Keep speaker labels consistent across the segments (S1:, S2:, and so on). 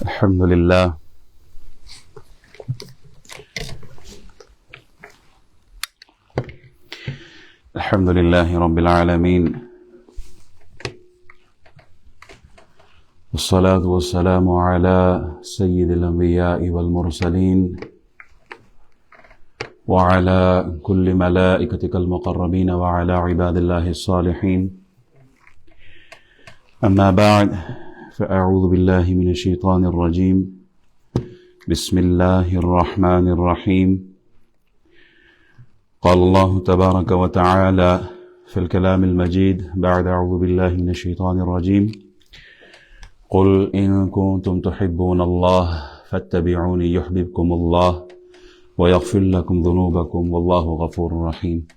S1: الحمد لله الحمد لله رب العالمين والصلاة والسلام على سيد الأنبياء والمرسلين وعلى كل ملائكتك المقربين وعلى عباد الله الصالحين أما بعد فأعوذ بالله من الشيطان الرجيم بسم الله الرحمن الرحيم قال الله تبارك وتعالى في الكلام المجيد بعد أعوذ بالله من الشيطان الرجيم قل إن كنتم تحبون الله فاتبعوني يحببكم الله ويغفر لكم ذنوبكم والله غفور رحيم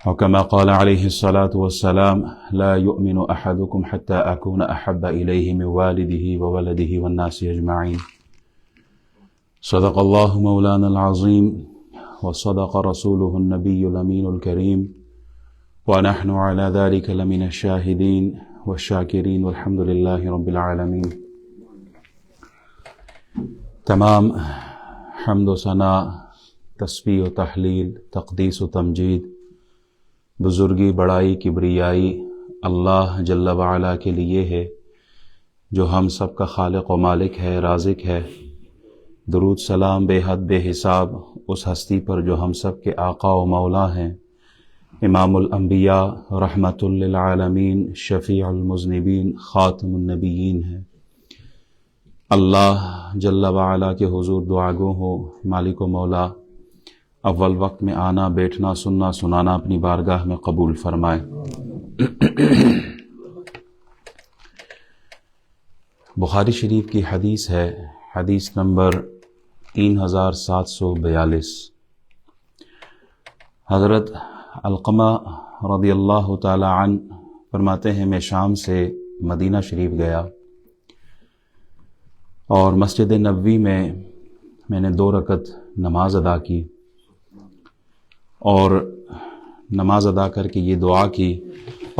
S1: وكما قال عليه الصلاة والسلام لا يؤمن أحدكم حتى أكون أحب إليه من والده وولده والناس أجمعين صدق الله مولانا العظيم وصدق رسوله النبي الأمين الكريم ونحن على ذلك لمن الشاهدين والشاکرین والحمد للہ رب العالمین۔ تمام حمد و ثنا، تسبیح و تحلیل، تقدیس و تمجید، بزرگی، بڑائی، کبریائی اللہ جل وعلا کے لیے ہے جو ہم سب کا خالق و مالک ہے، رازق ہے۔ درود سلام بے حد بے حساب اس ہستی پر جو ہم سب کے آقا و مولا ہیں، امام الانبیاء، رحمت للعالمین، شفیع المذنبین، خاتم النبیین ہے۔ اللہ جل وعلا کے حضور دعا گو ہو، مالک و مولا اول وقت میں آنا، بیٹھنا، سننا، سنانا اپنی بارگاہ میں قبول فرمائے۔ بخاری شریف کی حدیث ہے، حدیث نمبر 3742۔ حضرت علقمہ رضی اللہ تعالی عنہ فرماتے ہیں میں شام سے مدینہ شریف گیا اور مسجد نبوی میں نے 2 رکعت نماز ادا کی اور نماز ادا کر کے یہ دعا کی،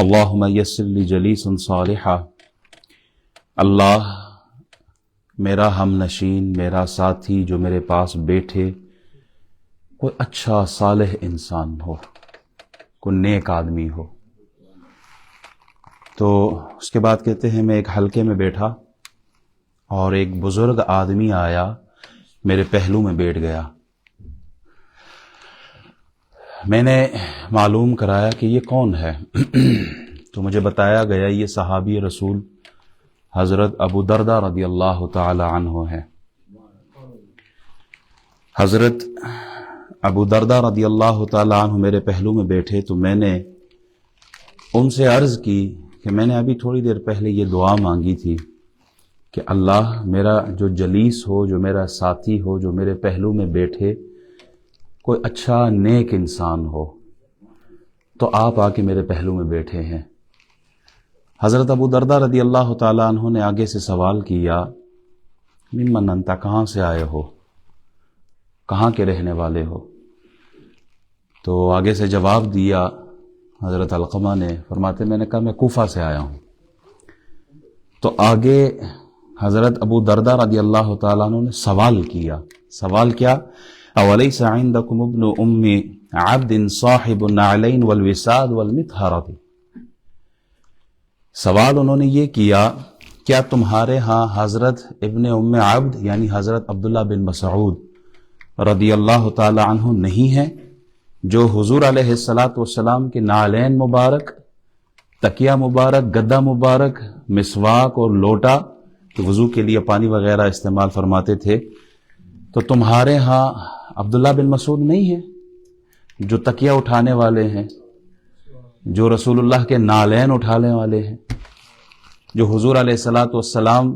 S1: اللہم یسر لی جلیسا صالحا، اللہ میرا ہم نشین، میرا ساتھی جو میرے پاس بیٹھے کوئی اچھا صالح انسان ہو، کوئی نیک آدمی ہو۔ تو اس کے بعد کہتے ہیں میں ایک حلقے میں بیٹھا اور ایک بزرگ آدمی آیا میرے پہلو میں بیٹھ گیا۔ میں نے معلوم کرایا کہ یہ کون ہے تو مجھے بتایا گیا یہ صحابی رسول حضرت ابو دردہ رضی اللہ تعالی عنہ ہے۔ حضرت ابو دردہ رضی اللہ تعالیٰ عنہ میرے پہلو میں بیٹھے تو میں نے ان سے عرض کی کہ میں نے ابھی تھوڑی دیر پہلے یہ دعا مانگی تھی کہ اللہ میرا جو جلیس ہو، جو میرا ساتھی ہو، جو میرے پہلو میں بیٹھے کوئی اچھا نیک انسان ہو، تو آپ آ کے میرے پہلو میں بیٹھے ہیں۔ حضرت ابو دردہ رضی اللہ تعالیٰ عنہ نے آگے سے سوال کیا ممن انت، کہاں سے آئے ہو، کہاں کے رہنے والے ہو؟ تو آگے سے جواب دیا حضرت علقمہ نے، فرماتے میں نے کہا میں کوفہ سے آیا ہوں۔ تو آگے حضرت ابو دردہ رضی اللہ تعالیٰ عنہ نے سوال کیا، سوال کیا اولیس عندکم ابن ام عبد صاحب النعلین والوساد والمطہرۃ، سوال انہوں نے یہ کیا کیا تمہارے ہاں حضرت ابن ام عبد یعنی حضرت عبداللہ بن مسعود رضی اللہ تعالی عنہ نہیں ہے جو حضور علیہ السلام کے نعلین مبارک، تکیہ مبارک، گدا مبارک، مسواک اور لوٹا کہ وضو کے لیے پانی وغیرہ استعمال فرماتے تھے، تو تمہارے ہاں عبداللہ بن مسعود نہیں ہے جو تکیہ اٹھانے والے ہیں، جو رسول اللہ کے نعلین اٹھانے والے ہیں، جو حضور علیہ السلام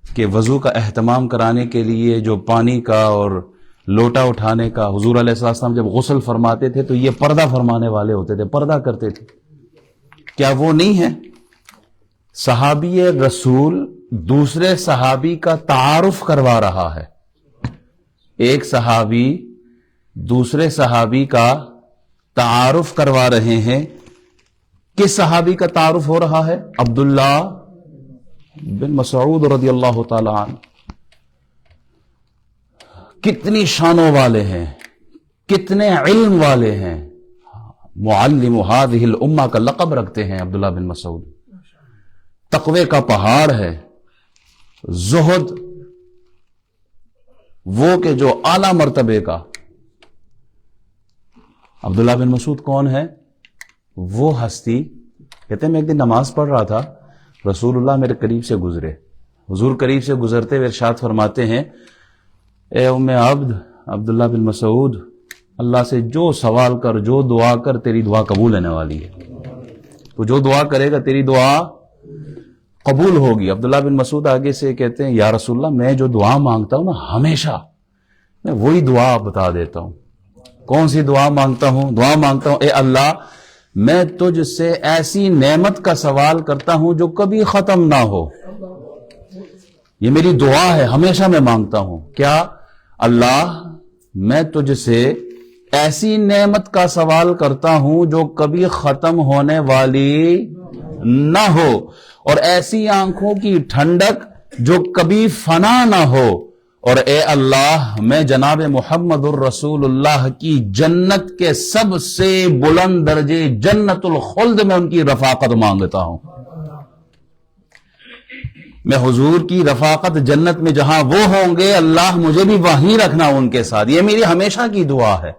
S1: کہ وضو کا اہتمام کرانے کے لیے جو پانی کا اور لوٹا اٹھانے کا حضور علیہ السلام جب غسل فرماتے تھے تو یہ پردہ فرمانے والے ہوتے تھے، پردہ کرتے تھے، کیا وہ نہیں ہے؟ صحابی رسول دوسرے صحابی کا تعارف کروا رہا ہے، ایک صحابی دوسرے صحابی کا تعارف کروا رہے ہیں۔ کس صحابی کا تعارف ہو رہا ہے؟ عبداللہ بن مسعود رضی اللہ تعالی عنہ کتنی شانوں والے ہیں، کتنے علم والے ہیں، معلم هذه الامہ کا لقب رکھتے ہیں عبداللہ بن مسعود. تقوی کا پہاڑ ہے، زہد وہ کہ جو اعلی مرتبے کا. عبداللہ بن مسعود کون ہے؟ وہ ہستی، کہتے ہیں میں ایک دن نماز پڑھ رہا تھا، رسول اللہ میرے قریب سے گزرے. حضور قریب سے گزرتے ہوئے ارشاد فرماتے ہیں اے ام عبد عبداللہ بن مسعود، اللہ سے جو سوال کر، جو دعا کر، تیری دعا قبول ہونے والی ہے. تو جو دعا کرے گا تیری دعا قبول ہوگی. عبداللہ بن مسعود آگے سے کہتے ہیں یا رسول اللہ میں جو دعا مانگتا ہوں نا ہمیشہ میں وہی دعا بتا دیتا ہوں. کون سی دعا مانگتا ہوں؟ دعا مانگتا ہوں اے اللہ میں تجھ سے ایسی نعمت کا سوال کرتا ہوں جو کبھی ختم نہ ہو. یہ میری دعا ہے، ہمیشہ میں مانگتا ہوں. کیا؟ اللہ میں تجھ سے ایسی نعمت کا سوال کرتا ہوں جو کبھی ختم ہونے والی نہ ہو، اور ایسی آنکھوں کی ٹھنڈک جو کبھی فنا نہ ہو، اور اے اللہ میں جناب محمد الرسول اللہ کی جنت کے سب سے بلند درجے جنت الخلد میں ان کی رفاقت مانگتا ہوں. میں حضور کی رفاقت جنت میں جہاں وہ ہوں گے اللہ مجھے بھی وہیں رکھنا ان کے ساتھ. یہ میری ہمیشہ کی دعا ہے.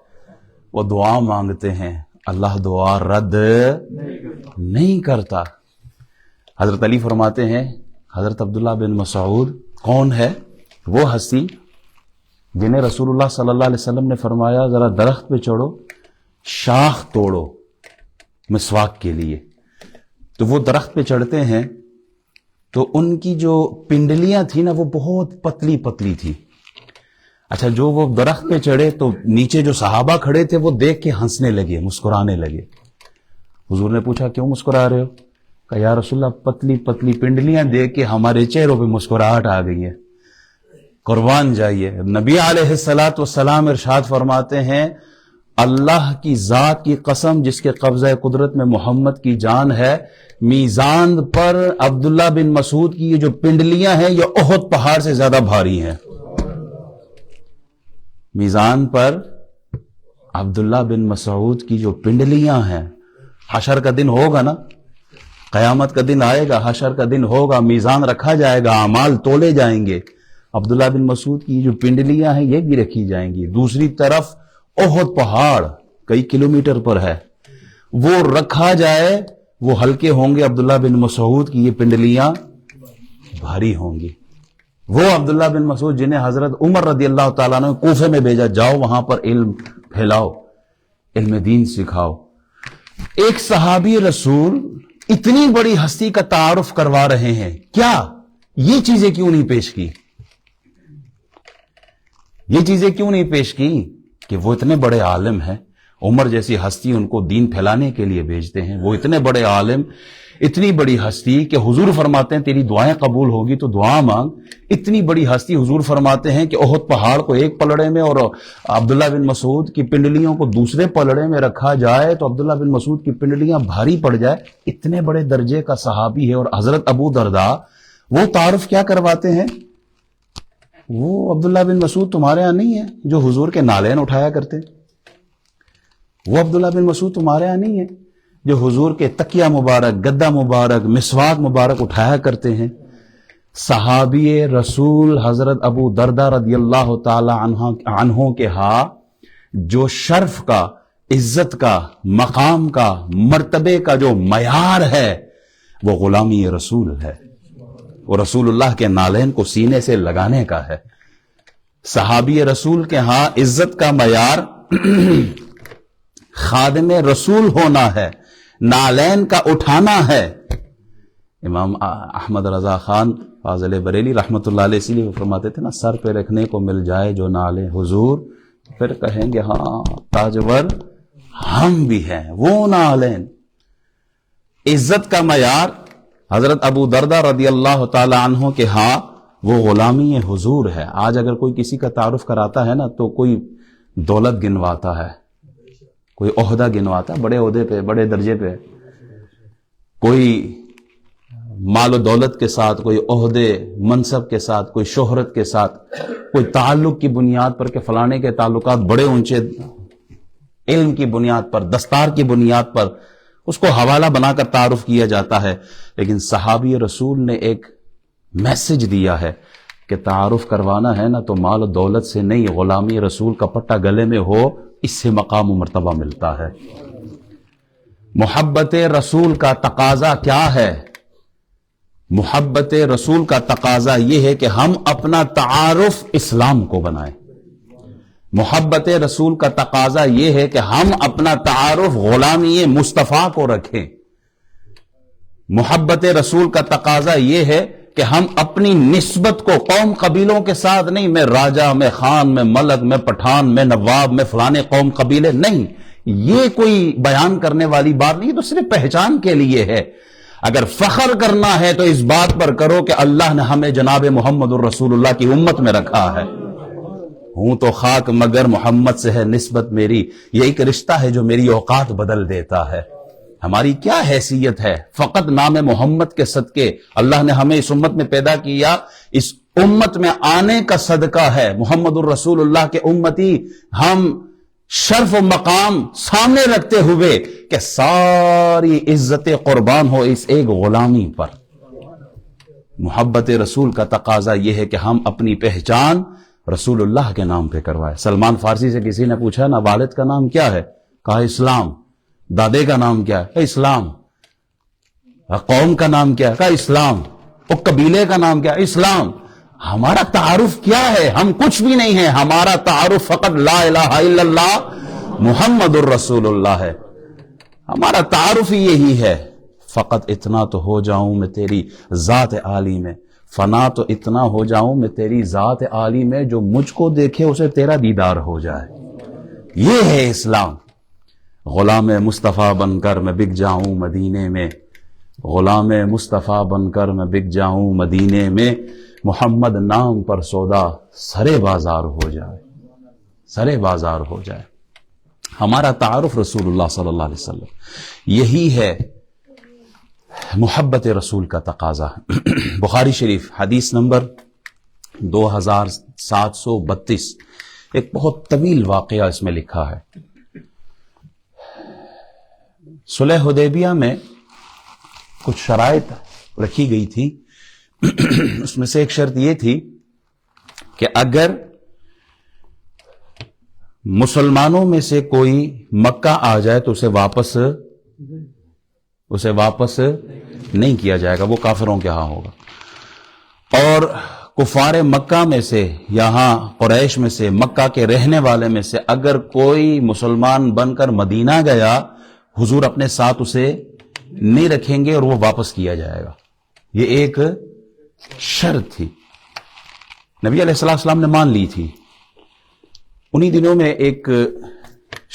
S1: وہ دعا مانگتے ہیں، اللہ دعا رد نہیں کرتا. حضرت علی فرماتے ہیں حضرت عبداللہ بن مسعود کون ہے؟ وہ ہستی جنہیں رسول اللہ صلی اللہ علیہ وسلم نے فرمایا ذرا درخت پہ چڑھو، شاخ توڑو مسواک کے لیے. تو وہ درخت پہ چڑھتے ہیں تو ان کی جو پنڈلیاں تھیں نا وہ بہت پتلی پتلی تھی. اچھا جو وہ درخت پہ چڑھے تو نیچے جو صحابہ کھڑے تھے وہ دیکھ کے ہنسنے لگے، مسکرانے لگے. حضور نے پوچھا کیوں مسکرا رہے ہو؟ کہا یا رسول اللہ پتلی پتلی پنڈلیاں دیکھ کے ہمارے چہروں پہ مسکراہٹ آ گئی ہے. قربان جائیے. نبی علیہ الصلوۃ والسلام ارشاد فرماتے ہیں اللہ کی ذات کی قسم جس کے قبضہ قدرت میں محمد کی جان ہے، میزان پر عبداللہ بن مسعود کی یہ جو پنڈلیاں ہیں یہ احد پہاڑ سے زیادہ بھاری ہیں. میزان پر عبداللہ بن مسعود کی جو پنڈلیاں ہیں، حشر کا دن ہوگا نا، قیامت کا دن آئے گا، حشر کا دن ہوگا، میزان رکھا جائے گا، اعمال تولے جائیں گے. عبداللہ بن مسعود کی جو پنڈلیاں ہیں یہ بھی رکھی جائیں گی. دوسری طرف احد پہاڑ کئی کلومیٹر پر ہے، وہ رکھا جائے، وہ ہلکے ہوں گے. عبداللہ بن مسعود کی یہ پنڈلیاں بھاری ہوں گی. وہ عبداللہ بن مسعود جنہیں حضرت عمر رضی اللہ تعالیٰ نے کوفے میں بھیجا، جاؤ وہاں پر علم پھیلاؤ، علم دین سکھاؤ. ایک صحابی رسول اتنی بڑی ہستی کا تعارف کروا رہے ہیں، کیا یہ چیزیں کیوں نہیں پیش کی؟ یہ چیزیں کیوں نہیں پیش کی کہ وہ اتنے بڑے عالم ہیں. عمر جیسی ہستی ان کو دین پھیلانے کے لیے بھیجتے ہیں. وہ اتنے بڑے عالم، اتنی بڑی ہستی کہ حضور فرماتے ہیں تیری دعائیں قبول ہوگی تو دعا مانگ. اتنی بڑی ہستی حضور فرماتے ہیں کہ احد پہاڑ کو ایک پلڑے میں اور عبداللہ بن مسعود کی پنڈلیوں کو دوسرے پلڑے میں رکھا جائے تو عبداللہ بن مسعود کی پنڈلیاں بھاری پڑ جائے. اتنے بڑے درجے کا صحابی ہے. اور حضرت ابو درداء وہ تعارف کیا کرواتے ہیں؟ وہ عبداللہ بن مسعود تمہارے ہاں نہیں ہے جو حضور کے نالین اٹھایا کرتے؟ وہ عبداللہ بن مسعود تمہارے ہاں نہیں ہے جو حضور کے تکیہ مبارک، گدا مبارک، مسواک مبارک اٹھایا کرتے ہیں؟ صحابی رسول حضرت ابو درداء رضی اللہ تعالی عنہ کے ہاں جو شرف کا، عزت کا، مقام کا، مرتبے کا جو معیار ہے وہ غلامی رسول ہے. وہ رسول اللہ کے نالین کو سینے سے لگانے کا ہے. صحابی رسول کے ہاں عزت کا معیار خادم رسول ہونا ہے، نالین کا اٹھانا ہے. امام احمد رضا خان فاضل بریلی رحمت اللہ علیہ اسی لیے فرماتے تھے نا سر پہ رکھنے کو مل جائے جو نالے حضور، پھر کہیں گے ہاں تاجور ہم بھی ہیں. وہ نالین عزت کا معیار حضرت ابو درداء رضی اللہ تعالی عنہ کے ہاں وہ غلامی حضور ہے. آج اگر کوئی کسی کا تعارف کراتا ہے نا تو کوئی دولت گنواتا ہے، کوئی عہدہ گنواتا ہے، بڑے عہدے پہ، بڑے درجے پہ، کوئی مال و دولت کے ساتھ، کوئی عہدے منصب کے ساتھ، کوئی شہرت کے ساتھ، کوئی تعلق کی بنیاد پر کہ فلانے کے تعلقات بڑے اونچے، علم کی بنیاد پر، دستار کی بنیاد پر اس کو حوالہ بنا کر تعارف کیا جاتا ہے. لیکن صحابی رسول نے ایک میسج دیا ہے کہ تعارف کروانا ہے نا تو مال و دولت سے نہیں، غلامی رسول کا پٹا گلے میں ہو، اس سے مقام و مرتبہ ملتا ہے. محبت رسول کا تقاضا کیا ہے؟ محبت رسول کا تقاضا یہ ہے کہ ہم اپنا تعارف اسلام کو بنائیں. محبت رسول کا تقاضا یہ ہے کہ ہم اپنا تعارف غلامی مصطفیٰ کو رکھیں. محبت رسول کا تقاضا یہ ہے کہ ہم اپنی نسبت کو قوم قبیلوں کے ساتھ نہیں، میں راجہ، میں خان، میں ملک، میں پٹھان، میں نواب، میں فلانے قوم قبیلے، نہیں، یہ کوئی بیان کرنے والی بات نہیں، تو صرف پہچان کے لیے ہے. اگر فخر کرنا ہے تو اس بات پر کرو کہ اللہ نے ہمیں جناب محمد الرسول اللہ کی امت میں رکھا ہے. ہوں تو خاک مگر محمد سے ہے نسبت میری، یہ ایک رشتہ ہے جو میری اوقات بدل دیتا ہے. ہماری کیا حیثیت ہے؟ فقط نام محمد کے صدقے اللہ نے ہمیں اس امت میں پیدا کیا، اس امت میں آنے کا صدقہ ہے محمد الرسول اللہ کے امتی. ہم شرف و مقام سامنے رکھتے ہوئے کہ ساری عزت قربان ہو اس ایک غلامی پر. محبت رسول کا تقاضا یہ ہے کہ ہم اپنی پہچان رسول اللہ کے نام پہ کروائے. سلمان فارسی سے کسی نے پوچھا نا والد کا نام کیا ہے؟ کہا اسلام. دادے کا نام کیا ہے؟ اسلام. قوم کا نام کیا ہے؟ کہا اسلام. اور قبیلے کا نام کیا ہے؟ اسلام. ہمارا تعارف کیا ہے؟ ہم کچھ بھی نہیں ہے. ہمارا تعارف فقط لا الہ الا اللہ محمد الرسول اللہ ہے. ہمارا تعارف ہی یہی ہے. فقط اتنا تو ہو جاؤں میں تیری ذات عالی میں، فنا تو اتنا ہو جاؤں میں تیری ذات عالی میں، جو مجھ کو دیکھے اسے تیرا دیدار ہو جائے. یہ ہے اسلام. غلام مصطفیٰ بن کر میں بک جاؤں مدینے میں، غلام مصطفیٰ بن کر میں بک جاؤں مدینے میں، محمد نام پر سودا سرے بازار ہو جائے، سرے بازار ہو جائے. ہمارا تعارف رسول اللہ صلی اللہ علیہ وسلم، یہی ہے محبت رسول کا تقاضا. بخاری شریف حدیث نمبر 2732، ایک بہت طویل واقعہ اس میں لکھا ہے. صلح حدیبیہ میں کچھ شرائط رکھی گئی تھی. اس میں سے ایک شرط یہ تھی کہ اگر مسلمانوں میں سے کوئی مکہ آ جائے تو اسے واپس نہیں کیا جائے گا، وہ کافروں کے ہاں ہوگا. اور کفار مکہ میں سے، یہاں قریش میں سے، مکہ کے رہنے والے میں سے اگر کوئی مسلمان بن کر مدینہ گیا، حضور اپنے ساتھ اسے نہیں رکھیں گے اور وہ واپس کیا جائے گا. یہ ایک شرط تھی، نبی علیہ السلام نے مان لی تھی. انہی دنوں میں ایک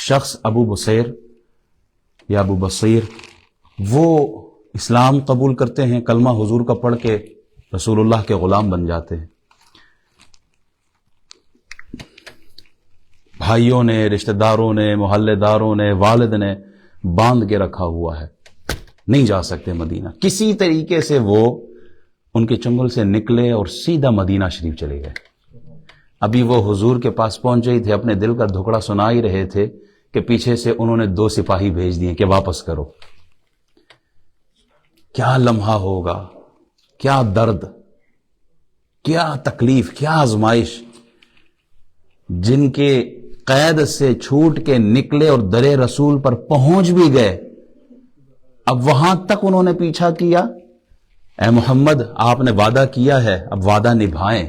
S1: شخص ابو بصیر وہ اسلام قبول کرتے ہیں، کلمہ حضور کا پڑھ کے رسول اللہ کے غلام بن جاتے ہیں. بھائیوں نے، رشتہ داروں نے، محلے داروں نے، والد نے باندھ کے رکھا ہوا ہے، نہیں جا سکتے مدینہ. کسی طریقے سے وہ ان کے چنگل سے نکلے اور سیدھا مدینہ شریف چلے گئے. ابھی وہ حضور کے پاس پہنچے ہی تھے، اپنے دل کا دھکڑا سنا ہی رہے تھے کہ پیچھے سے انہوں نے 2 سپاہی بھیج دیے کہ واپس کرو. کیا لمحہ ہوگا، کیا درد، کیا تکلیف، کیا آزمائش. جن کے قید سے چھوٹ کے نکلے اور در رسول پر پہنچ بھی گئے، اب وہاں تک انہوں نے پیچھا کیا. اے محمد، آپ نے وعدہ کیا ہے، اب وعدہ نبھائیں.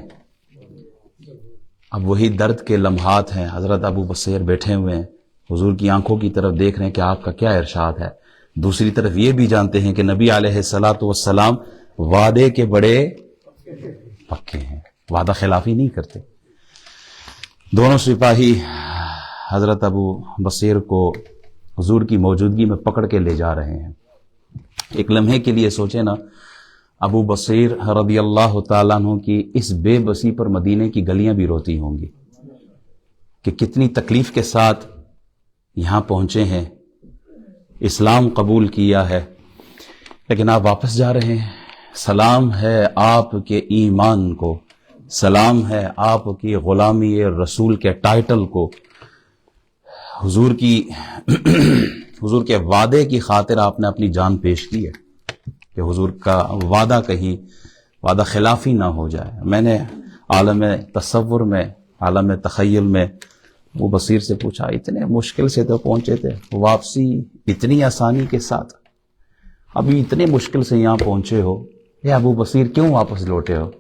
S1: اب وہی درد کے لمحات ہیں. حضرت ابو بصیر بیٹھے ہوئے ہیں، حضور کی آنکھوں کی طرف دیکھ رہے ہیں کہ آپ کا کیا ارشاد ہے. دوسری طرف یہ بھی جانتے ہیں کہ نبی علیہ الصلوۃ والسلام وعدے کے بڑے پکے ہیں، وعدہ خلافی نہیں کرتے. دونوں سپاہی حضرت ابو بصیر کو حضور کی موجودگی میں پکڑ کے لے جا رہے ہیں. ایک لمحے کے لیے سوچے نا، ابو بصیر رضی اللہ تعالیٰ عنہ کی اس بے بسی پر مدینے کی گلیاں بھی روتی ہوں گی کہ کتنی تکلیف کے ساتھ یہاں پہنچے ہیں، اسلام قبول کیا ہے، لیکن آپ واپس جا رہے ہیں. سلام ہے آپ کے ایمان کو، سلام ہے آپ کی غلامی رسول کے ٹائٹل کو، حضور کے وعدے کی خاطر آپ نے اپنی جان پیش کی ہے کہ حضور کا وعدہ کہیں وعدہ خلافی نہ ہو جائے۔ میں نے عالم تصور میں، عالم تخیل میں ابو بصیر سے پوچھا، اتنے مشکل سے تو پہنچے تھے، واپسی اتنی آسانی کے ساتھ، ابھی اتنے مشکل سے یہاں پہنچے ہو، یا ابو بصیر کیوں واپس لوٹے ہو؟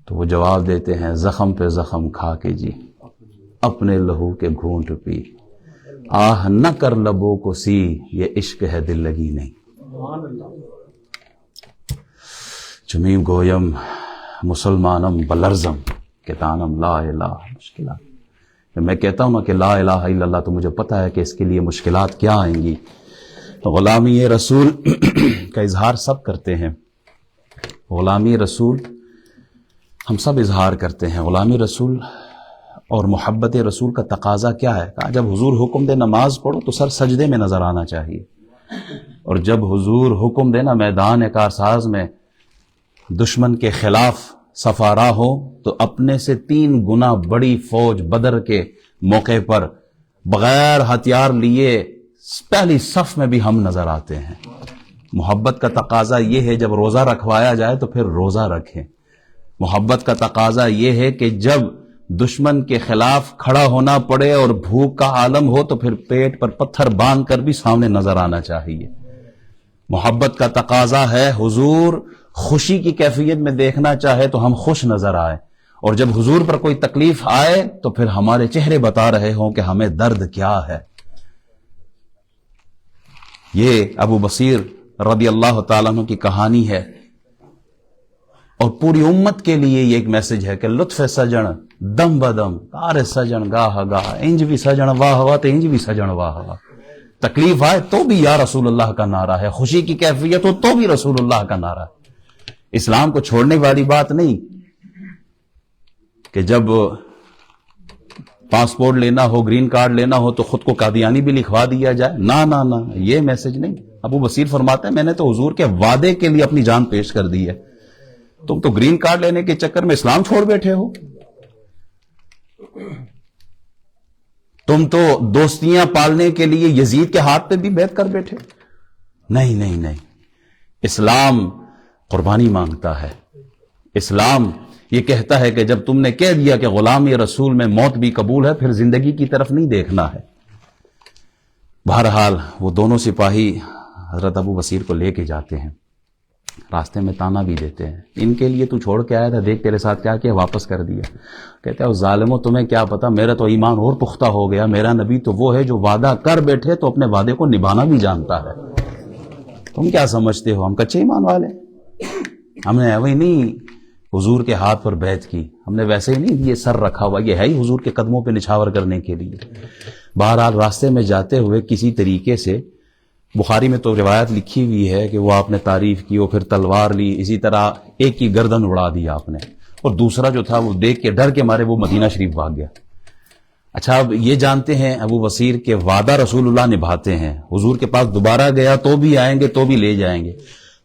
S1: تو وہ جواب دیتے ہیں، زخم پہ زخم کھا کے جی، اپنے لہو کے گھونٹ پی، آہ نہ کر لبوں کو سی، یہ عشق ہے دل لگی نہیں۔ چمیم گویم مسلمانم بلرزم کتانم لا الہ، مشکلات میں کہتا ہوں نا کہ لا الہ الا اللہ، تو مجھے پتا ہے کہ اس کے لیے مشکلات کیا آئیں گی۔ غلامی رسول کا اظہار سب کرتے ہیں، غلامی رسول ہم سب اظہار کرتے ہیں۔ غلامی رسول اور محبت رسول کا تقاضا کیا ہے؟ کہا جب حضور حکم دے نماز پڑھو تو سر سجدے میں نظر آنا چاہیے، اور جب حضور حکم دے نا میدان کارساز میں دشمن کے خلاف سفارا ہو تو اپنے سے 3 گنا بڑی فوج بدر کے موقع پر بغیر ہتھیار لیے پہلی صف میں بھی ہم نظر آتے ہیں۔ محبت کا تقاضا یہ ہے جب روزہ رکھوایا جائے تو پھر روزہ رکھیں۔ محبت کا تقاضا یہ ہے کہ جب دشمن کے خلاف کھڑا ہونا پڑے اور بھوک کا عالم ہو تو پھر پیٹ پر پتھر باندھ کر بھی سامنے نظر آنا چاہیے۔ محبت کا تقاضا ہے حضور خوشی کی کیفیت میں دیکھنا چاہے تو ہم خوش نظر آئے، اور جب حضور پر کوئی تکلیف آئے تو پھر ہمارے چہرے بتا رہے ہوں کہ ہمیں درد کیا ہے۔ یہ ابو بصیر رضی اللہ تعالیٰ عنہ کی کہانی ہے، اور پوری امت کے لیے یہ ایک میسج ہے کہ لطف سجن دم بدم، کار سجن گاہ گاہ، انج بھی سجن واہ واہ تو انج بھی سجن واہ واہ۔ تکلیف آئے تو بھی یا رسول اللہ کا نعرہ ہے، خوشی کی کیفیت ہو تو بھی رسول اللہ کا نعرہ ہے۔ اسلام کو چھوڑنے والی بات نہیں کہ جب پاسپورٹ لینا ہو، گرین کارڈ لینا ہو تو خود کو قادیانی بھی لکھوا دیا جائے، نہ نہ نہ، یہ میسج نہیں۔ ابو بصیر فرماتے ہیں میں نے تو حضور کے وعدے کے لیے اپنی جان پیش کر دی ہے، تم تو گرین کارڈ لینے کے چکر میں اسلام چھوڑ بیٹھے ہو، تم تو دوستیاں پالنے کے لیے یزید کے ہاتھ پہ بھی بیعت کر بیٹھے۔ نہیں نہیں نہیں، اسلام قربانی مانگتا ہے۔ اسلام یہ کہتا ہے کہ جب تم نے کہہ دیا کہ غلامی رسول میں موت بھی قبول ہے، پھر زندگی کی طرف نہیں دیکھنا ہے۔ بہرحال وہ دونوں سپاہی حضرت ابو بصیر کو لے کے جاتے ہیں، راستے میں تانا بھی دیتے ہیں، ان کے لیے تو چھوڑ کے آیا تھا، دیکھ تیرے ساتھ کیا کیا، واپس کر دیا۔ کہتے ہیں ظالموں تمہیں کیا پتا، میرا تو ایمان اور پختہ ہو گیا، میرا نبی تو وہ ہے جو وعدہ کر بیٹھے تو اپنے وعدے کو نبھانا بھی جانتا ہے، تم کیا سمجھتے ہو ہم کچے ایمان والے؟ ہم نے وہی نہیں حضور کے ہاتھ پر بیعت کی، ہم نے ویسے ہی نہیں یہ سر رکھا ہوا، یہ ہے ہی حضور کے قدموں پہ نچھاور کرنے کے لیے۔ بہرحال راستے میں جاتے ہوئے کسی طریقے سے، بخاری میں تو روایت لکھی ہوئی ہے کہ وہ آپ نے تعریف کی، وہ پھر تلوار لی، اسی طرح ایک کی گردن اڑا دیا آپ نے، اور دوسرا جو تھا وہ دیکھ کے ڈر کے مارے وہ مدینہ شریف بھاگ گیا۔ اچھا اب یہ جانتے ہیں ابو بصیر کے وعدہ رسول اللہ نبھاتے ہیں، حضور کے پاس دوبارہ گیا تو بھی آئیں گے تو بھی لے جائیں گے۔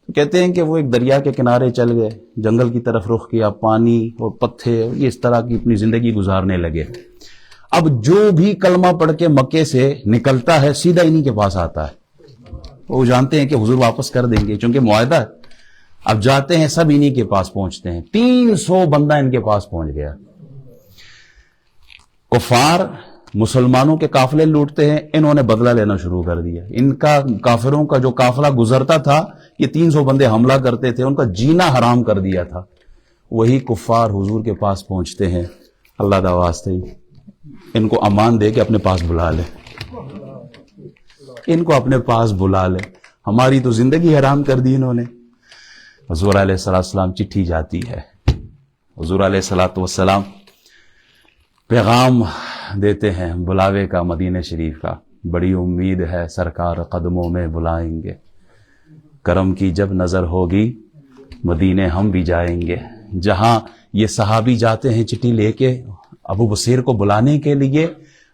S1: تو کہتے ہیں کہ وہ ایک دریا کے کنارے چل گئے، جنگل کی طرف رخ کیا، پانی اور پتھر یہ اس طرح کی اپنی زندگی گزارنے لگے۔ اب جو بھی کلمہ پڑھ کے مکے سے نکلتا ہے سیدھا انہی کے پاس آتا ہے، وہ جانتے ہیں کہ حضور واپس کر دیں گے چونکہ معاہدہ ہے۔ اب جاتے ہیں سب انہی کے پاس پہنچتے ہیں، 300 بندہ ان کے پاس پہنچ گیا۔ کفار مسلمانوں کے قافلے لوٹتے ہیں، انہوں نے بدلہ لینا شروع کر دیا۔ ان کا کافروں کا جو قافلہ گزرتا تھا یہ 300 بندے حملہ کرتے تھے، ان کا جینا حرام کر دیا تھا۔ وہی کفار حضور کے پاس پہنچتے ہیں، اللہ دا واسطے ان کو امان دے کے اپنے پاس بلا لے، ان کو اپنے پاس بلا لے، ہماری تو زندگی حرام کر دی انہوں نے۔ حضور علیہ السلام چٹھی جاتی ہے، حضور علیہ السلام پیغام دیتے ہیں بلاوے کا مدینہ شریف کا، بڑی امید ہے سرکار قدموں میں بلائیں گے، کرم کی جب نظر ہوگی مدینے ہم بھی جائیں گے۔ جہاں یہ صحابی جاتے ہیں چٹھی لے کے ابو بصیر کو بلانے کے لیے،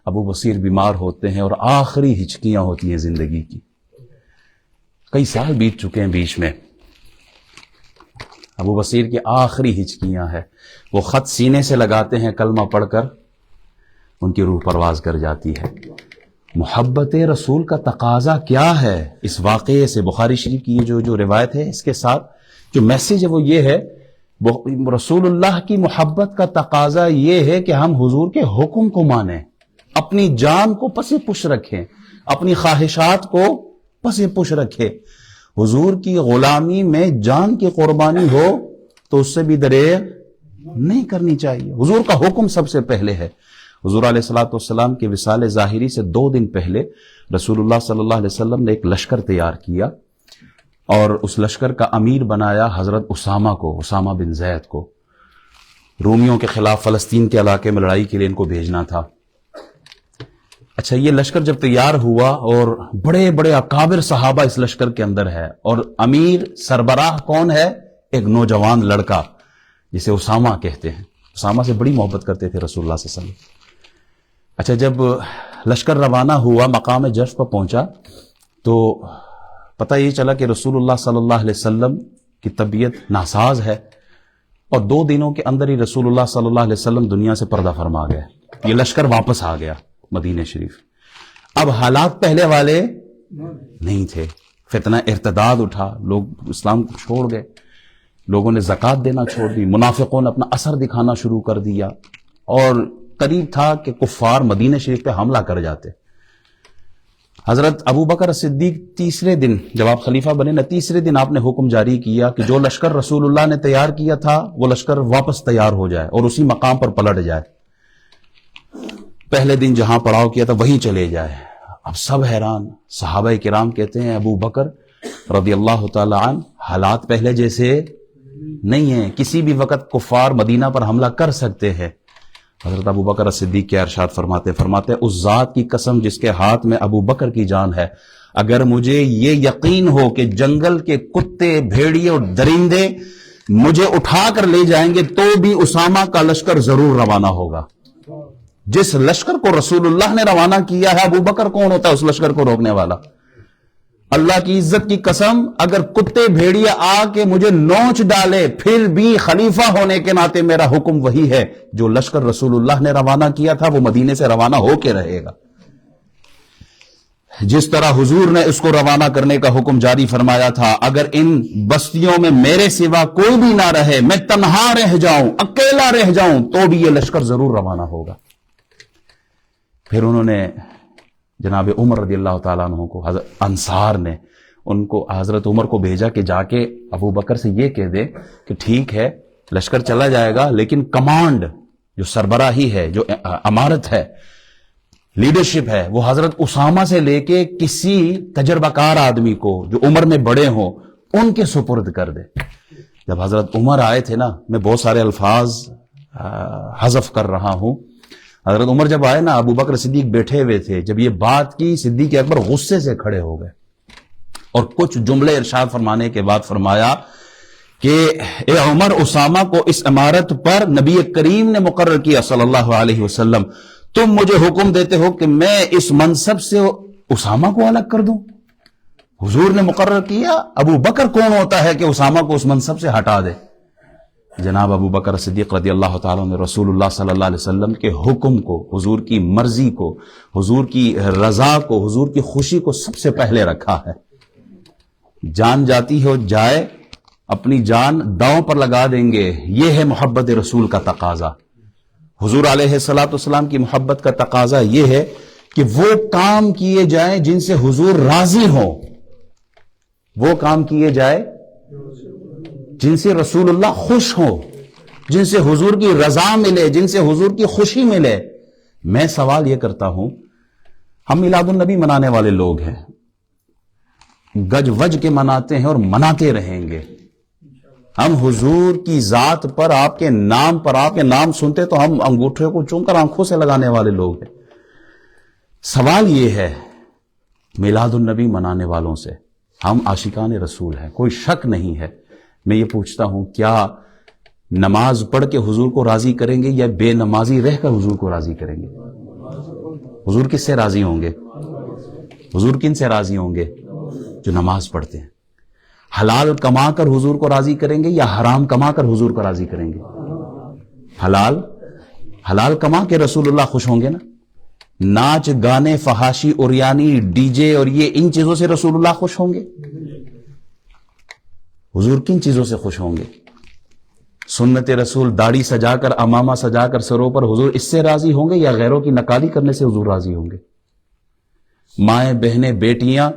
S1: ابو بصیر بیمار ہوتے ہیں اور آخری ہچکیاں ہوتی ہیں زندگی کی، کئی سال بیت چکے ہیں بیچ میں، ابو بصیر کی آخری ہچکیاں ہیں، وہ خط سینے سے لگاتے ہیں، کلمہ پڑھ کر ان کی روح پرواز کر جاتی ہے۔ محبت رسول کا تقاضا کیا ہے؟ اس واقعے سے بخاری شریف کی یہ جو روایت ہے، اس کے ساتھ جو میسج ہے وہ یہ ہے، رسول اللہ کی محبت کا تقاضا یہ ہے کہ ہم حضور کے حکم کو مانیں، اپنی جان کو پس پش رکھیں، اپنی خواہشات کو پس پش رکھیں۔ حضور کی غلامی میں جان کی قربانی ہو تو اس سے بھی دریغ نہیں کرنی چاہیے۔ حضور کا حکم سب سے پہلے ہے۔ حضور علیہ الصلوۃ والسلام کے وصال ظاہری سے 2 دن پہلے رسول اللہ صلی اللہ علیہ وسلم نے ایک لشکر تیار کیا اور اس لشکر کا امیر بنایا حضرت اسامہ کو، اسامہ بن زید کو۔ رومیوں کے خلاف فلسطین کے علاقے میں لڑائی کے لیے ان کو بھیجنا تھا۔ اچھا، یہ لشکر جب تیار ہوا اور بڑے بڑے اکابر صحابہ اس لشکر کے اندر ہے، اور امیر سربراہ کون ہے؟ ایک نوجوان لڑکا جسے اسامہ کہتے ہیں۔ اسامہ سے بڑی محبت کرتے تھے رسول اللہ صلی اللہ علیہ وسلم۔ اچھا، جب لشکر روانہ ہوا، مقام جرف پر پہنچا تو پتہ یہ چلا کہ رسول اللہ صلی اللہ علیہ وسلم کی طبیعت ناساز ہے، اور 2 دنوں کے اندر ہی رسول اللہ صلی اللہ علیہ وسلم دنیا سے پردہ فرما گئے۔ یہ لشکر واپس آ گیا مدینہ شریف۔ اب حالات پہلے والے نہیں تھے، فتنہ ارتداد اٹھا، لوگ اسلام کو چھوڑ گئے، لوگوں نے زکوٰۃ دینا چھوڑ دی، منافقوں نے اپنا اثر دکھانا شروع کر دیا، اور قریب تھا کہ کفار مدینہ شریف پہ حملہ کر جاتے۔ حضرت ابو بکر صدیق تیسرے دن جب آپ خلیفہ بنے نا، تیسرے دن آپ نے حکم جاری کیا کہ جو لشکر رسول اللہ نے تیار کیا تھا وہ لشکر واپس تیار ہو جائے اور اسی مقام پر پلٹ جائے، پہلے دن جہاں پڑاؤ کیا تھا وہیں چلے جائے۔ اب سب حیران، صحابہ کرام کہتے ہیں ابو بکر رضی اللہ تعالی عنہ، حالات پہلے جیسے نہیں ہیں، کسی بھی وقت کفار مدینہ پر حملہ کر سکتے ہیں۔ حضرت ابو بکر صدیق کیا ارشاد فرماتے اس ذات کی قسم جس کے ہاتھ میں ابو بکر کی جان ہے، اگر مجھے یہ یقین ہو کہ جنگل کے کتے، بھیڑیے اور درندے مجھے اٹھا کر لے جائیں گے تو بھی اسامہ کا لشکر ضرور روانہ ہوگا۔ جس لشکر کو رسول اللہ نے روانہ کیا ہے، ابو بکر کون ہوتا ہے اس لشکر کو روکنے والا؟ اللہ کی عزت کی قسم، اگر کتے بھیڑیا آ کے مجھے نوچ ڈالے پھر بھی خلیفہ ہونے کے ناطے میرا حکم وہی ہے، جو لشکر رسول اللہ نے روانہ کیا تھا وہ مدینے سے روانہ ہو کے رہے گا۔ جس طرح حضور نے اس کو روانہ کرنے کا حکم جاری فرمایا تھا، اگر ان بستیوں میں میرے سوا کوئی بھی نہ رہے، میں تنہا رہ جاؤں، اکیلا رہ جاؤں، تو بھی یہ لشکر ضرور روانہ ہوگا۔ پھر انہوں نے جناب عمر رضی اللہ تعالیٰ عنہ کو، انصار نے ان کو، حضرت عمر کو بھیجا کہ جا کے ابو بکر سے یہ کہہ دے کہ ٹھیک ہے لشکر چلا جائے گا، لیکن کمانڈ، جو سربراہی ہے، جو امارت ہے، لیڈرشپ ہے، وہ حضرت اسامہ سے لے کے کسی تجربہ کار آدمی کو جو عمر میں بڑے ہوں ان کے سپرد کر دے۔ جب حضرت عمر آئے تھے نا، میں بہت سارے الفاظ حذف کر رہا ہوں، حضرت عمر جب آئے نا، ابو بکر صدیق بیٹھے ہوئے تھے، جب یہ بات کی صدیق اکبر غصے سے کھڑے ہو گئے اور کچھ جملے ارشاد فرمانے کے بعد فرمایا کہ اے عمر، اسامہ کو اس امارت پر نبی کریم نے مقرر کیا صلی اللہ علیہ وسلم، تم مجھے حکم دیتے ہو کہ میں اس منصب سے اسامہ کو الگ کر دوں؟ حضور نے مقرر کیا، ابو بکر کون ہوتا ہے کہ اسامہ کو اس منصب سے ہٹا دے؟ جناب ابو بکر صدیق رضی اللہ تعالیٰ نے رسول اللہ صلی اللہ علیہ وسلم کے حکم کو، حضور کی مرضی کو، حضور کی رضا کو، حضور کی خوشی کو سب سے پہلے رکھا ہے۔ جان جاتی ہو جائے، اپنی جان داؤں پر لگا دیں گے، یہ ہے محبت رسول کا تقاضا۔ حضور علیہ الصلوۃ والسلام کی محبت کا تقاضا یہ ہے کہ وہ کام کیے جائیں جن سے حضور راضی ہوں، وہ کام کیے جائے جن سے رسول اللہ خوش ہو، جن سے حضور کی رضا ملے، جن سے حضور کی خوشی ملے۔ میں سوال یہ کرتا ہوں، ہم میلاد النبی منانے والے لوگ ہیں، گج وج کے مناتے ہیں اور مناتے رہیں گے۔ ہم حضور کی ذات پر، آپ کے نام پر، آپ کے نام سنتے تو ہم انگوٹھے کو چوم کر آنکھوں سے لگانے والے لوگ ہیں۔ سوال یہ ہے، میلاد النبی منانے والوں سے، ہم عاشقان رسول ہیں، کوئی شک نہیں ہے۔ میں یہ پوچھتا ہوں، کیا نماز پڑھ کے حضور کو راضی کریں گے یا بے نمازی رہ کر حضور کو راضی کریں گے؟ حضور کس سے راضی ہوں گے؟ حضور کن سے راضی ہوں گے؟ جو نماز پڑھتے ہیں۔ حلال کما کر حضور کو راضی کریں گے یا حرام کما کر حضور کو راضی کریں گے؟ حلال کما کے رسول اللہ خوش ہوں گے نا. ناچ گانے فحاشی اوریانی ڈی جے اور یہ ان چیزوں سے رسول اللہ خوش ہوں گے؟ حضور کن چیزوں سے خوش ہوں گے؟ سنت رسول داڑھی سجا کر امامہ سجا کر سروں پر حضور اس سے راضی ہوں گے یا غیروں کی نقالی کرنے سے حضور راضی ہوں گے؟ مائیں بہنیں بیٹیاں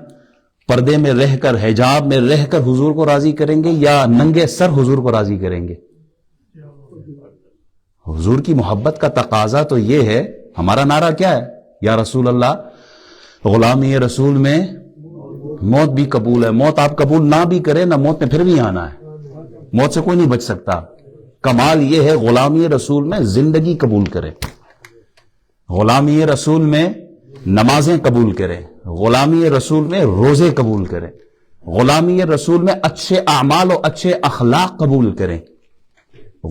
S1: پردے میں رہ کر حجاب میں رہ کر حضور کو راضی کریں گے یا ننگے سر حضور کو راضی کریں گے؟ حضور کی محبت کا تقاضا تو یہ ہے. ہمارا نعرہ کیا ہے؟ یا رسول اللہ غلامی رسول میں موت بھی قبول ہے. موت آپ قبول نہ بھی کریں نہ موت میں پھر بھی آنا ہے. موت سے کوئی نہیں بچ سکتا. کمال یہ ہے غلامی رسول میں زندگی قبول کرے, غلامی رسول میں نمازیں قبول کرے, غلامی رسول میں روزے قبول کرے, غلامی رسول میں اچھے اعمال و اچھے اخلاق قبول کریں,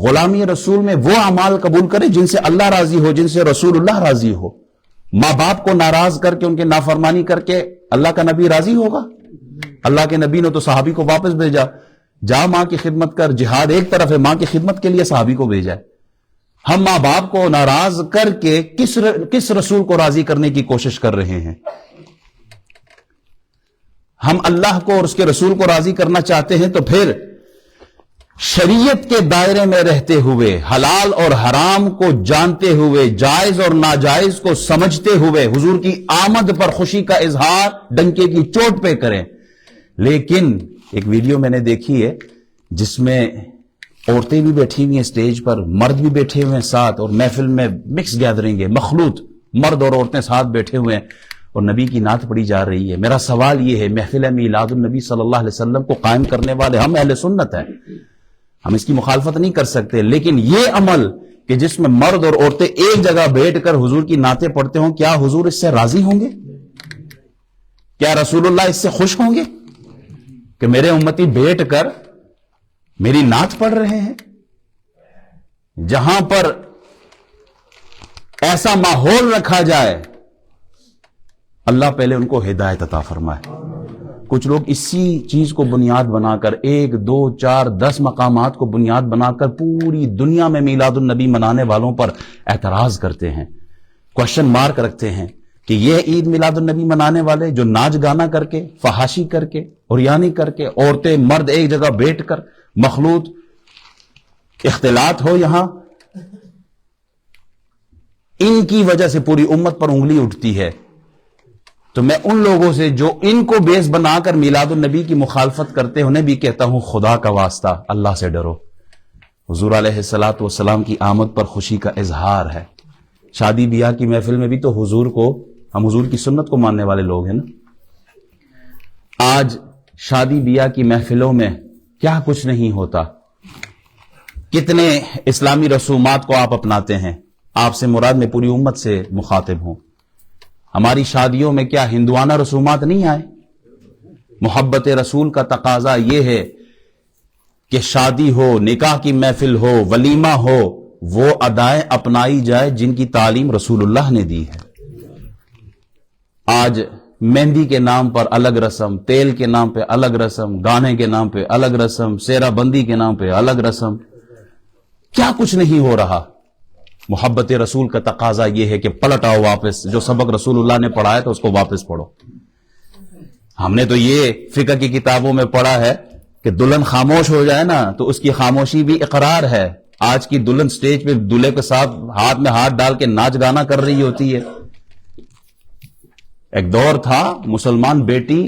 S1: غلامی رسول میں وہ اعمال قبول کرے جن سے اللہ راضی ہو, جن سے رسول اللہ راضی ہو. ماں باپ کو ناراض کر کے ان کے نافرمانی کر کے اللہ کا نبی راضی ہوگا؟ اللہ کے نبی نے تو صحابی کو واپس بھیجا, جا ماں کی خدمت کر. جہاد ایک طرف ہے, ماں کی خدمت کے لیے صحابی کو بھیجا ہے. ہم ماں باپ کو ناراض کر کے کس رسول کو راضی کرنے کی کوشش کر رہے ہیں؟ ہم اللہ کو اور اس کے رسول کو راضی کرنا چاہتے ہیں تو پھر شریعت کے دائرے میں رہتے ہوئے, حلال اور حرام کو جانتے ہوئے, جائز اور ناجائز کو سمجھتے ہوئے حضور کی آمد پر خوشی کا اظہار ڈنکے کی چوٹ پہ کریں. لیکن ایک ویڈیو میں نے دیکھی ہے جس میں عورتیں بھی بیٹھی ہوئی ہیں اسٹیج پر, مرد بھی بیٹھے ہوئے ہیں ساتھ, اور محفل میں مکس گیدرنگ ہے, مخلوط مرد اور عورتیں ساتھ بیٹھے ہوئے ہیں اور نبی کی نعت پڑھی جا رہی ہے. میرا سوال یہ ہے, محفل میلاد النبی صلی اللہ علیہ وسلم کو قائم کرنے والے ہم اہل سنت ہیں, ہم اس کی مخالفت نہیں کر سکتے, لیکن یہ عمل کہ جس میں مرد اور عورتیں ایک جگہ بیٹھ کر حضور کی نعتیں پڑھتے ہوں, کیا حضور اس سے راضی ہوں گے؟ کیا رسول اللہ اس سے خوش ہوں گے کہ میرے امتی بیٹھ کر میری نعت پڑھ رہے ہیں؟ جہاں پر ایسا ماحول رکھا جائے, اللہ پہلے ان کو ہدایت عطا فرمائے. کچھ لوگ اسی چیز کو بنیاد بنا کر 1 2 4 10 مقامات کو بنیاد بنا کر پوری دنیا میں میلاد النبی منانے والوں پر اعتراض کرتے ہیں, کوشچن مارک رکھتے ہیں کہ یہ عید میلاد النبی منانے والے جو ناچ گانا کر کے, فحاشی کر کے, اوریانی کر کے, عورتیں مرد ایک جگہ بیٹھ کر مخلوط اختلاط ہو, یہاں ان کی وجہ سے پوری امت پر انگلی اٹھتی ہے. تو میں ان لوگوں سے جو ان کو بیس بنا کر میلاد النبی کی مخالفت کرتے ہیں انہیں بھی کہتا ہوں, خدا کا واسطہ اللہ سے ڈرو. حضور علیہ الصلوۃ والسلام کی آمد پر خوشی کا اظہار ہے. شادی بیاہ کی محفل میں بھی تو حضور کو, ہم حضور کی سنت کو ماننے والے لوگ ہیں نا. آج شادی بیاہ کی محفلوں میں کیا کچھ نہیں ہوتا, کتنے اسلامی رسومات کو آپ اپناتے ہیں. آپ سے مراد میں پوری امت سے مخاطب ہوں. ہماری شادیوں میں کیا ہندوانہ رسومات نہیں آئے؟ محبت رسول کا تقاضا یہ ہے کہ شادی ہو, نکاح کی محفل ہو, ولیمہ ہو, وہ ادائیں اپنائی جائے جن کی تعلیم رسول اللہ نے دی ہے. آج مہندی کے نام پر الگ رسم, تیل کے نام پہ الگ رسم, گانے کے نام پہ الگ رسم, سیرہ بندی کے نام پہ الگ رسم, کیا کچھ نہیں ہو رہا. محبت رسول کا تقاضا یہ ہے کہ پلٹ آؤ واپس, جو سبق رسول اللہ نے پڑھایا تھا اس کو واپس پڑھو. ہم نے تو یہ فقہ کی کتابوں میں پڑھا ہے کہ دلہن خاموش ہو جائے نا تو اس کی خاموشی بھی اقرار ہے. آج کی دلہن سٹیج پہ دلہے کے ساتھ ہاتھ میں ہاتھ ڈال کے ناچ گانا کر رہی ہوتی ہے. ایک دور تھا مسلمان بیٹی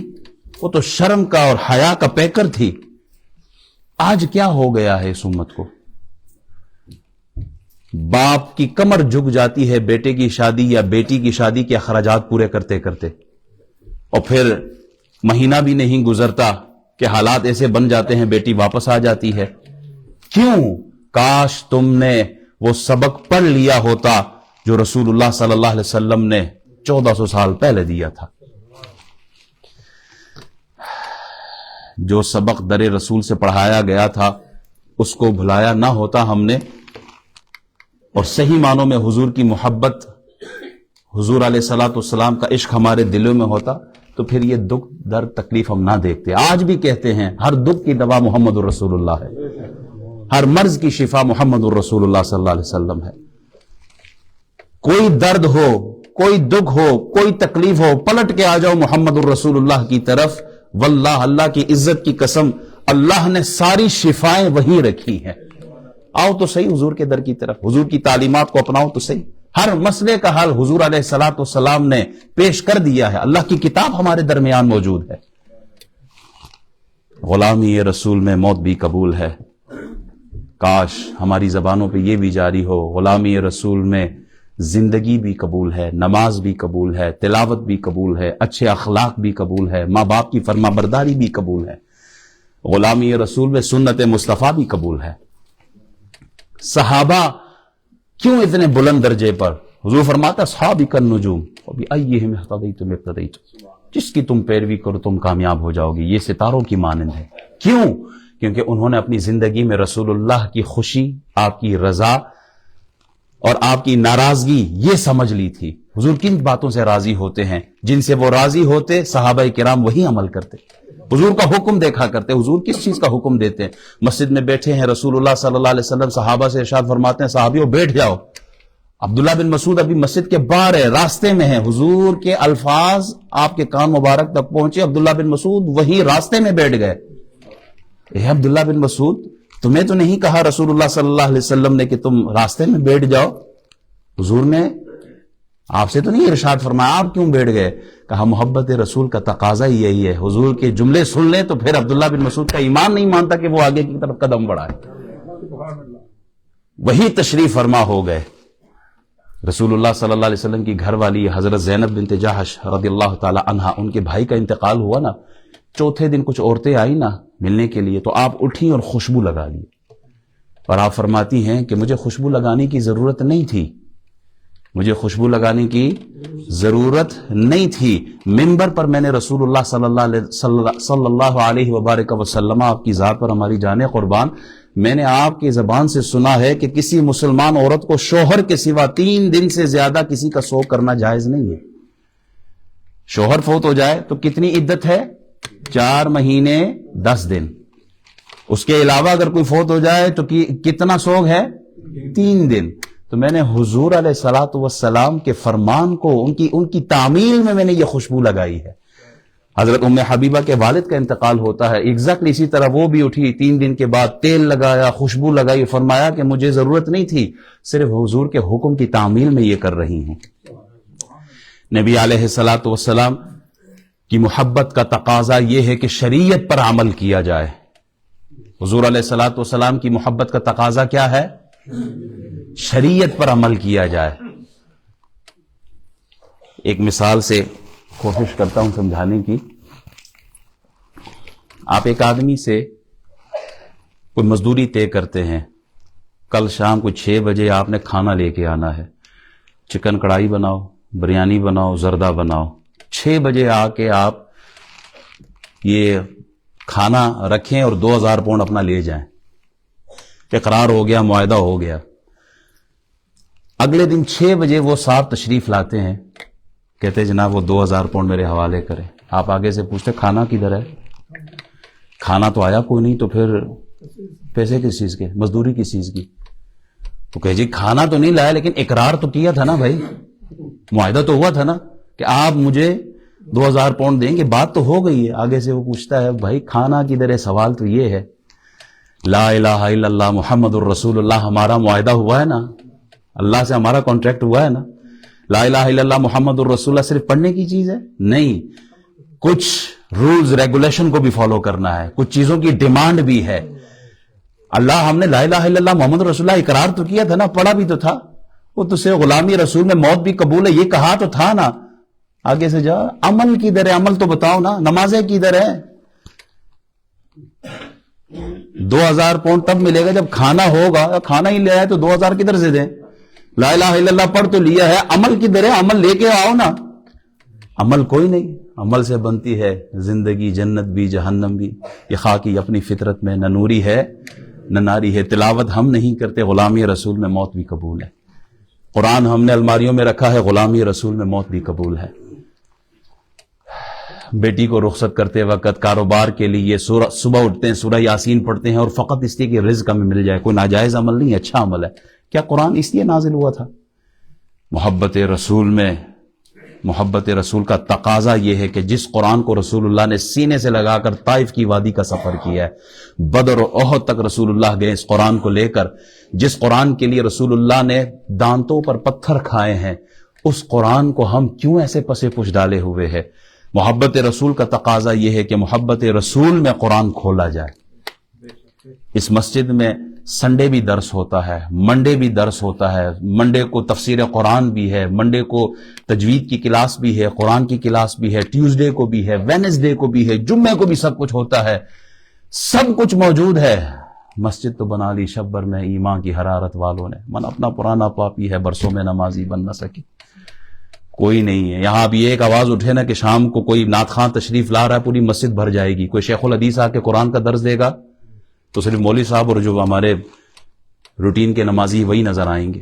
S1: وہ تو شرم کا اور حیا کا پیکر تھی. آج کیا ہو گیا ہے اس امت کو؟ باپ کی کمر جھک جاتی ہے بیٹے کی شادی یا بیٹی کی شادی کے اخراجات پورے کرتے کرتے, اور پھر مہینہ بھی نہیں گزرتا کہ حالات ایسے بن جاتے ہیں بیٹی واپس آ جاتی ہے. کیوں؟ کاش تم نے وہ سبق پڑھ لیا ہوتا جو رسول اللہ صلی اللہ علیہ وسلم نے 1400 سال پہلے دیا تھا. جو سبق در رسول سے پڑھایا گیا تھا اس کو بھلایا نہ ہوتا ہم نے, اور صحیح معنوں میں حضور کی محبت, حضور علیہ الصلوۃ والسلام کا عشق ہمارے دلوں میں ہوتا, تو پھر یہ دکھ درد تکلیف ہم نہ دیکھتے. آج بھی کہتے ہیں ہر دکھ کی دوا محمد الرسول اللہ ہے، ہر مرض کی شفا محمد الرسول اللہ صلی اللہ علیہ وسلم ہے. کوئی درد ہو، کوئی دکھ ہو، کوئی تکلیف ہو، پلٹ کے آ جاؤ محمد الرسول اللہ کی طرف. واللہ، اللہ کی عزت کی قسم، اللہ نے ساری شفائیں وہی رکھی ہیں. آؤ تو صحیح حضور کے در کی طرف، حضور کی تعلیمات کو اپناؤ تو صحیح. ہر مسئلے کا حل حضور علیہ الصلوۃ والسلام نے پیش کر دیا ہے. اللہ کی کتاب ہمارے درمیان موجود ہے. غلامی رسول میں موت بھی قبول ہے. کاش ہماری زبانوں پہ یہ بھی جاری ہو، غلامی رسول میں زندگی بھی قبول ہے، نماز بھی قبول ہے، تلاوت بھی قبول ہے، اچھے اخلاق بھی قبول ہے، ماں باپ کی فرما برداری بھی قبول ہے. غلامی رسول میں سنت مصطفیٰ بھی قبول ہے. صحابہ کیوں اتنے بلند درجے پر؟ حضور فرماتا صحابی النجوم وبأیہم اہتدیتم اہتدیتم، جس کی تم پیروی کرو تم کامیاب ہو جاؤ گی. یہ ستاروں کی مانند ہے. کیوں؟ کیونکہ انہوں نے اپنی زندگی میں رسول اللہ کی خوشی، آپ کی رضا اور آپ کی ناراضگی یہ سمجھ لی تھی. حضور کن باتوں سے راضی ہوتے ہیں؟ جن سے وہ راضی ہوتے صحابہ کرام وہی عمل کرتے. حضور کا حکم دیکھا کرتے. حضور کس چیز کا حکم دیتے ہیں؟ مسجد میں بیٹھے ہیں رسول اللہ صلی اللہ علیہ وسلم، صحابہ سے ارشاد فرماتے ہیں صحابیوں بیٹھ جاؤ. عبداللہ بن مسعود ابھی مسجد کے باہر ہے، راستے میں ہے. حضور کے الفاظ آپ کے کان مبارک تک پہنچے، عبداللہ بن مسعود وہی راستے میں بیٹھ گئے. اے عبداللہ بن مسعود، تمہیں تو نہیں کہا رسول اللہ صلی اللہ علیہ وسلم نے کہ تم راستے میں بیٹھ جاؤ؟ حضور نے آپ سے تو نہیں ارشاد فرمایا، آپ کیوں بیٹھ گئے؟ کہا محبت رسول کا تقاضا ہی یہی ہے. حضور کے جملے سن لیں تو پھر عبداللہ بن مسعود کا ایمان نہیں مانتا کہ وہ آگے کی طرف قدم بڑھائے. وہی تشریف فرما ہو گئے. رسول اللہ صلی اللہ علیہ وسلم کی گھر والی حضرت زینب بنت جحش رضی اللہ تعالی عنہا، ان کے بھائی کا انتقال ہوا نا، چوتھے دن کچھ عورتیں آئی نا ملنے کے لیے، تو آپ اٹھی اور خوشبو لگا لی. اور آپ فرماتی ہیں کہ مجھے خوشبو لگانے کی ضرورت نہیں تھی، مجھے خوشبو لگانے کی ضرورت نہیں تھی. منبر پر میں نے رسول اللہ صلی اللہ علیہ وبارک وسلم، آپ کی ذات پر ہماری جانیں قربان، میں نے آپ کی زبان سے سنا ہے کہ کسی مسلمان عورت کو شوہر کے سوا 3 دن سے زیادہ کسی کا سوگ کرنا جائز نہیں ہے. شوہر فوت ہو جائے تو کتنی عدت ہے؟ 4 مہینے 10 دن. اس کے علاوہ اگر کوئی فوت ہو جائے تو کتنا سوگ ہے؟ 3 دن. تو میں نے حضور علیہ الصلوۃ والسلام کے فرمان کو، ان کی تعمیل میں نے یہ خوشبو لگائی ہے. حضرت ام حبیبہ کے والد کا انتقال ہوتا ہے، ایگزیکٹلی اسی طرح وہ بھی اٹھی، 3 دن کے بعد تیل لگایا، خوشبو لگائی، فرمایا کہ مجھے ضرورت نہیں تھی، صرف حضور کے حکم کی تعمیل میں یہ کر رہی ہوں. نبی علیہ الصلوۃ والسلام کی محبت کا تقاضا یہ ہے کہ شریعت پر عمل کیا جائے. حضور علیہ الصلوۃ والسلام کی محبت کا تقاضا کیا ہے؟ شریعت پر عمل کیا جائے. ایک مثال سے کوشش کرتا ہوں سمجھانے کی. آپ ایک آدمی سے کوئی مزدوری طے کرتے ہیں، کل شام کو 6 بجے آپ نے کھانا لے کے آنا ہے، چکن کڑھائی بناؤ، بریانی بناؤ، زردہ بناؤ. 6 بجے آ کے آپ یہ کھانا رکھیں اور 2000 پاؤنڈ اپنا لے جائیں. اقرار ہو گیا، معاہدہ ہو گیا. اگلے دن 6 بجے وہ صاحب تشریف لاتے ہیں، کہتے جناب وہ 2000 پاؤنڈ میرے حوالے کریں. آپ آگے سے پوچھتے کھانا کدھر ہے؟ کھانا تو آیا کوئی نہیں، تو پھر پیسے کس چیز کے، مزدوری کس چیز کی؟ تو کہ جی کھانا تو نہیں لایا لیکن اقرار تو کیا تھا نا بھائی، معاہدہ تو ہوا تھا نا کہ آپ مجھے 2000 پاؤنڈ دیں گے، بات تو ہو گئی ہے. آگے سے وہ پوچھتا ہے بھائی کھانا کدھر ہے؟ سوال تو یہ ہے لا الہ الا اللہ محمد الرسول اللہ، ہمارا معاہدہ ہوا ہے نا، اللہ سے ہمارا کانٹریکٹ ہوا ہے نا. لا الہ الا اللہ محمد الرسول اللہ صرف پڑھنے کی چیز ہے؟ نہیں، کچھ رولز ریگولیشن کو بھی فالو کرنا ہے، کچھ چیزوں کی ڈیمانڈ بھی ہے. اللہ ہم نے لا الہ الا اللہ محمد رسول اللہ اقرار تو کیا تھا نا، پڑھا بھی تو تھا. وہ تو سے غلامی رسول میں موت بھی قبول ہے یہ کہا تو تھا نا. آگے سے جا عمل کدھر ہے؟ عمل تو بتاؤ نا. نمازیں کدھر ہے؟ 2000 پاؤنڈ تب ملے گا جب کھانا ہوگا. کھانا ہی لے آئے تو 2000 کدھر سے دیں؟ لا الہ الا اللہ پڑھ تو لیا ہے، عمل کدھر ہے؟ عمل لے کے آؤ نا. عمل کوئی نہیں. عمل سے بنتی ہے زندگی، جنت بھی جہنم بھی. یہ خاکی اپنی فطرت میں نہ نوری ہے نہ ناری ہے. تلاوت ہم نہیں کرتے، غلامی رسول میں موت بھی قبول ہے. قرآن ہم نے الماریوں میں رکھا ہے، غلامی رسول میں موت بھی قبول ہے. بیٹی کو رخصت کرتے وقت کاروبار کے لیے صبح اٹھتے ہیں، سورہ یاسین پڑھتے ہیں، اور فقط اس لیے کہ رزق ہمیں مل جائے. کوئی ناجائز عمل نہیں، اچھا عمل ہے. کیا قرآن اس لیے نازل ہوا تھا؟ محبت رسول میں محبت رسول کا تقاضا یہ ہے کہ جس قرآن کو رسول اللہ نے سینے سے لگا کر طائف کی وادی کا سفر کیا ہے، بدر و احد تک رسول اللہ گئے اس قرآن کو لے کر، جس قرآن کے لیے رسول اللہ نے دانتوں پر پتھر کھائے ہیں، اس قرآن کو ہم کیوں ایسے پسے پش ڈالے ہوئے ہیں؟ محبت رسول کا تقاضا یہ ہے کہ محبت رسول میں قرآن کھولا جائے. اس مسجد میں سنڈے بھی درس ہوتا ہے، منڈے بھی درس ہوتا ہے، منڈے کو تفسیر قرآن بھی ہے، منڈے کو تجوید کی کلاس بھی ہے، قرآن کی کلاس بھی ہے، ٹیوزڈے کو بھی ہے، وینسڈے کو بھی ہے، جمعے کو بھی سب کچھ ہوتا ہے، سب کچھ موجود ہے. مسجد تو بنا لی شب بھر میں ایمان کی حرارت والوں نے، من اپنا پرانا پاپی ہے، برسوں میں نمازی بن نہ سکی. کوئی نہیں ہے یہاں. ابھی ایک آواز اٹھے نا کہ شام کو کوئی نعت خواں تشریف لا رہا ہے، پوری مسجد بھر جائے گی. کوئی شیخ الحدیث آ کے قرآن کا درس دے گا تو صرف مولوی صاحب اور جو ہمارے روٹین کے نمازی وہی نظر آئیں گے.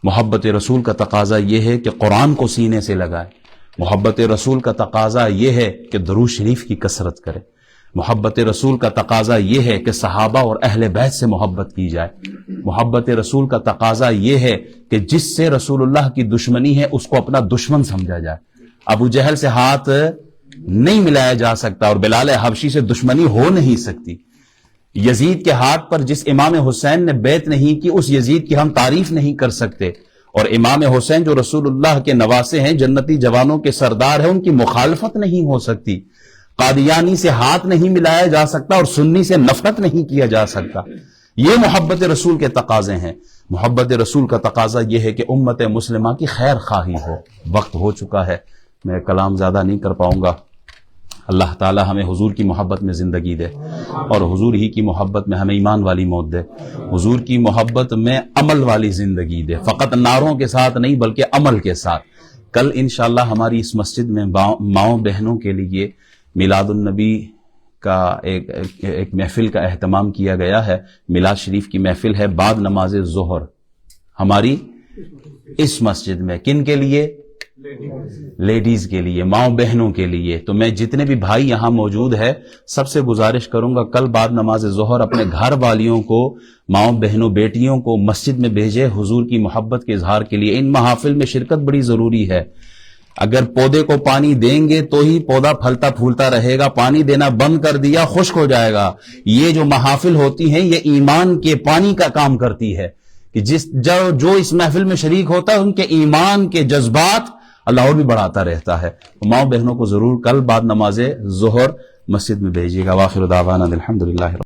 S1: محبت رسول کا تقاضا یہ ہے کہ قرآن کو سینے سے لگائے. محبت رسول کا تقاضا یہ ہے کہ درود شریف کی کثرت کرے. محبت رسول کا تقاضا یہ ہے کہ صحابہ اور اہل بیت سے محبت کی جائے. محبت رسول کا تقاضا یہ ہے کہ جس سے رسول اللہ کی دشمنی ہے اس کو اپنا دشمن سمجھا جائے. ابو جہل سے ہاتھ نہیں ملایا جا سکتا اور بلال حبشی سے دشمنی ہو نہیں سکتی. یزید کے ہاتھ پر جس امام حسین نے بیعت نہیں کی اس یزید کی ہم تعریف نہیں کر سکتے، اور امام حسین جو رسول اللہ کے نواسے ہیں، جنتی جوانوں کے سردار ہیں، ان کی مخالفت نہیں ہو سکتی. قادیانی سے ہاتھ نہیں ملایا جا سکتا اور سنی سے نفرت نہیں کیا جا سکتا. یہ محبت رسول کے تقاضے ہیں. محبت رسول کا تقاضا یہ ہے کہ امت مسلمہ کی خیر خواہی ہو. وقت ہو چکا ہے، میں کلام زیادہ نہیں کر پاؤں گا. اللہ تعالی ہمیں حضور کی محبت میں زندگی دے اور حضور ہی کی محبت میں ہمیں ایمان والی موت دے. حضور کی محبت میں عمل والی زندگی دے، فقط نعروں کے ساتھ نہیں بلکہ عمل کے ساتھ. کل انشاءاللہ ہماری اس مسجد میں ماؤں بہنوں کے لیے میلاد النبی کا ایک محفل کا اہتمام کیا گیا ہے. میلاد شریف کی محفل ہے بعد نماز ظہر ہماری اس مسجد میں. کن کے لیے؟ لیڈیز کے لیے، ماؤں بہنوں کے لیے. تو میں جتنے بھی بھائی یہاں موجود ہے سب سے گزارش کروں گا کل بعد نماز ظہر اپنے گھر والیوں کو، ماؤں بہنوں بیٹیوں کو مسجد میں بھیجے حضور کی محبت کے اظہار کے لیے. ان محافل میں شرکت بڑی ضروری ہے. اگر پودے کو پانی دیں گے تو ہی پودا پھلتا پھولتا رہے گا. پانی دینا بند کر دیا خشک ہو جائے گا. یہ جو محافل ہوتی ہیں یہ ایمان کے پانی کا کام کرتی ہے کہ جو اس محفل میں شریک ہوتا ہے ان کے ایمان کے جذبات اللہ اور بھی بڑھاتا رہتا ہے. ماؤں بہنوں کو ضرور کل بعد نماز ظہر مسجد میں بھیجیے گا. واخر دعوانا الحمدللہ.